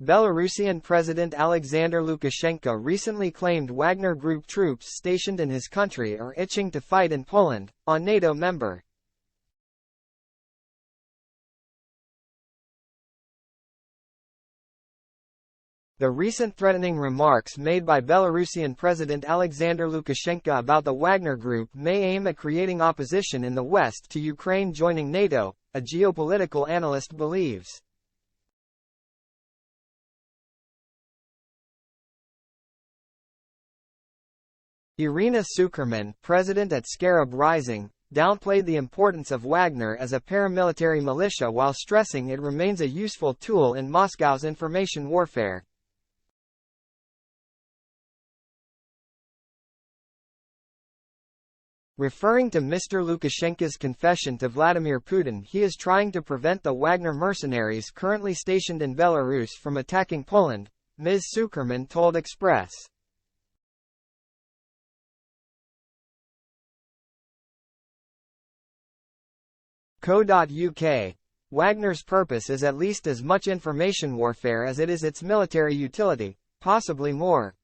Belarusian President Alexander Lukashenko recently claimed Wagner Group troops stationed in his country are itching to fight in Poland, a NATO member. The recent threatening remarks made by Belarusian President Alexander Lukashenko about the Wagner Group may aim at creating opposition in the West to Ukraine joining NATO, a geopolitical analyst believes. Irina Sukerman, president at Scarab Rising, downplayed the importance of Wagner as a paramilitary militia while stressing it remains a useful tool in Moscow's information warfare. Referring to Mr. Lukashenko's confession to Vladimir Putin, he is trying to prevent the Wagner mercenaries currently stationed in Belarus from attacking Poland, Ms. Sukerman told Express. Co.uk. Wagner's purpose is at least as much information warfare as it is its military utility, possibly more.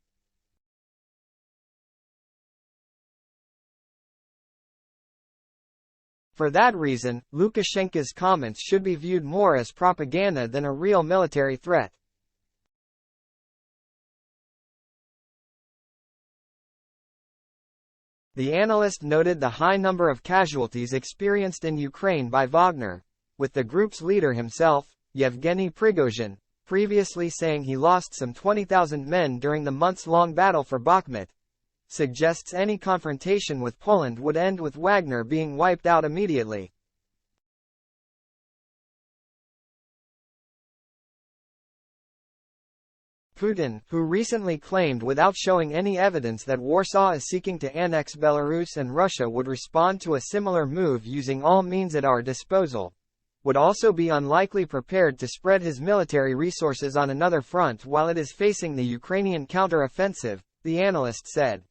For that reason, Lukashenko's comments should be viewed more as propaganda than a real military threat. The analyst noted the high number of casualties experienced in Ukraine by Wagner, with the group's leader himself, Yevgeny Prigozhin, previously saying he lost some 20,000 men during the months-long battle for Bakhmut, suggests any confrontation with Poland would end with Wagner being wiped out immediately. Putin, who recently claimed without showing any evidence that Warsaw is seeking to annex Belarus and Russia would respond to a similar move using all means at our disposal, would also be unlikely prepared to spread his military resources on another front while it is facing the Ukrainian counter-offensive, the analyst said.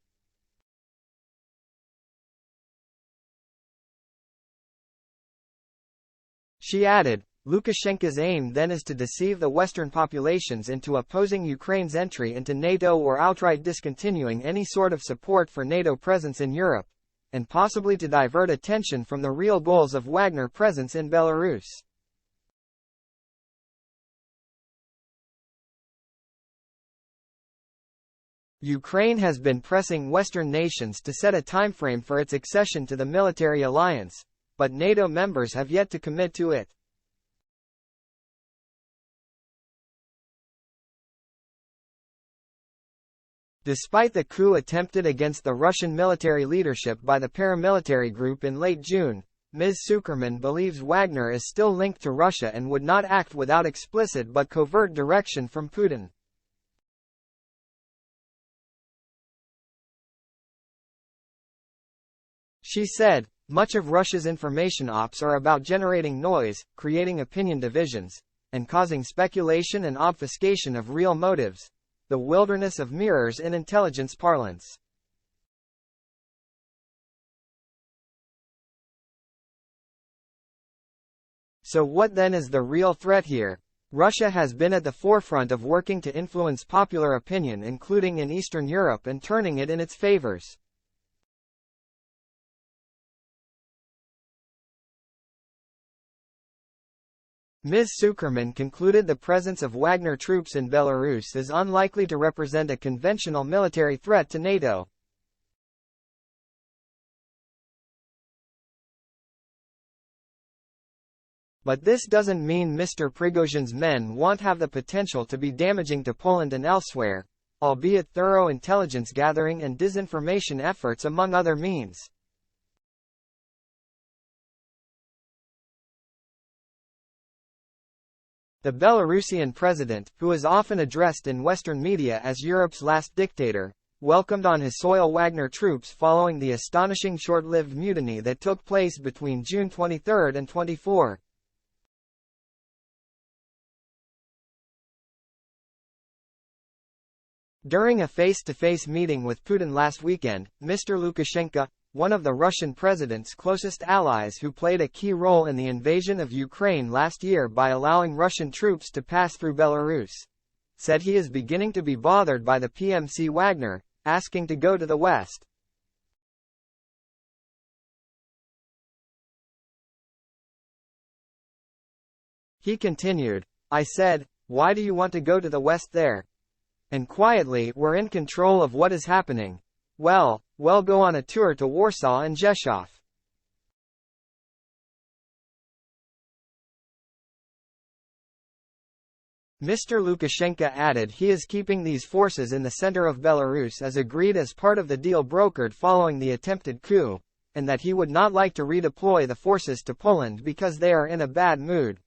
She added, Lukashenko's aim then is to deceive the Western populations into opposing Ukraine's entry into NATO or outright discontinuing any sort of support for NATO presence in Europe, and possibly to divert attention from the real goals of Wagner presence in Belarus. Ukraine has been pressing Western nations to set a timeframe for its accession to the military alliance, but NATO members have yet to commit to it. Despite the coup attempted against the Russian military leadership by the paramilitary group in late June, Ms. Sukerman believes Wagner is still linked to Russia and would not act without explicit but covert direction from Putin. She said, much of Russia's information ops are about generating noise, creating opinion divisions, and causing speculation and obfuscation of real motives. The wilderness of mirrors in intelligence parlance. So what then is the real threat here? Russia has been at the forefront of working to influence popular opinion including in Eastern Europe and turning it in its favors. Ms. Sukerman concluded the presence of Wagner troops in Belarus is unlikely to represent a conventional military threat to NATO. But this doesn't mean Mr. Prigozhin's men won't have the potential to be damaging to Poland and elsewhere, albeit thorough intelligence gathering and disinformation efforts among other means. The Belarusian president, who is often addressed in Western media as Europe's last dictator, welcomed on his soil Wagner troops following the astonishing short-lived mutiny that took place between June 23 and 24. During a face-to-face meeting with Putin last weekend, Mr. Lukashenko, one of the Russian president's closest allies who played a key role in the invasion of Ukraine last year by allowing Russian troops to pass through Belarus, said he is beginning to be bothered by the PMC Wagner, asking to go to the West. He continued, I said, why do you want to go to the West there? And quietly, we're in control of what is happening. Well, go on a tour to Warsaw and Rzeszów. Mr. Lukashenko added he is keeping these forces in the center of Belarus as agreed as part of the deal brokered following the attempted coup, and that he would not like to redeploy the forces to Poland because they are in a bad mood.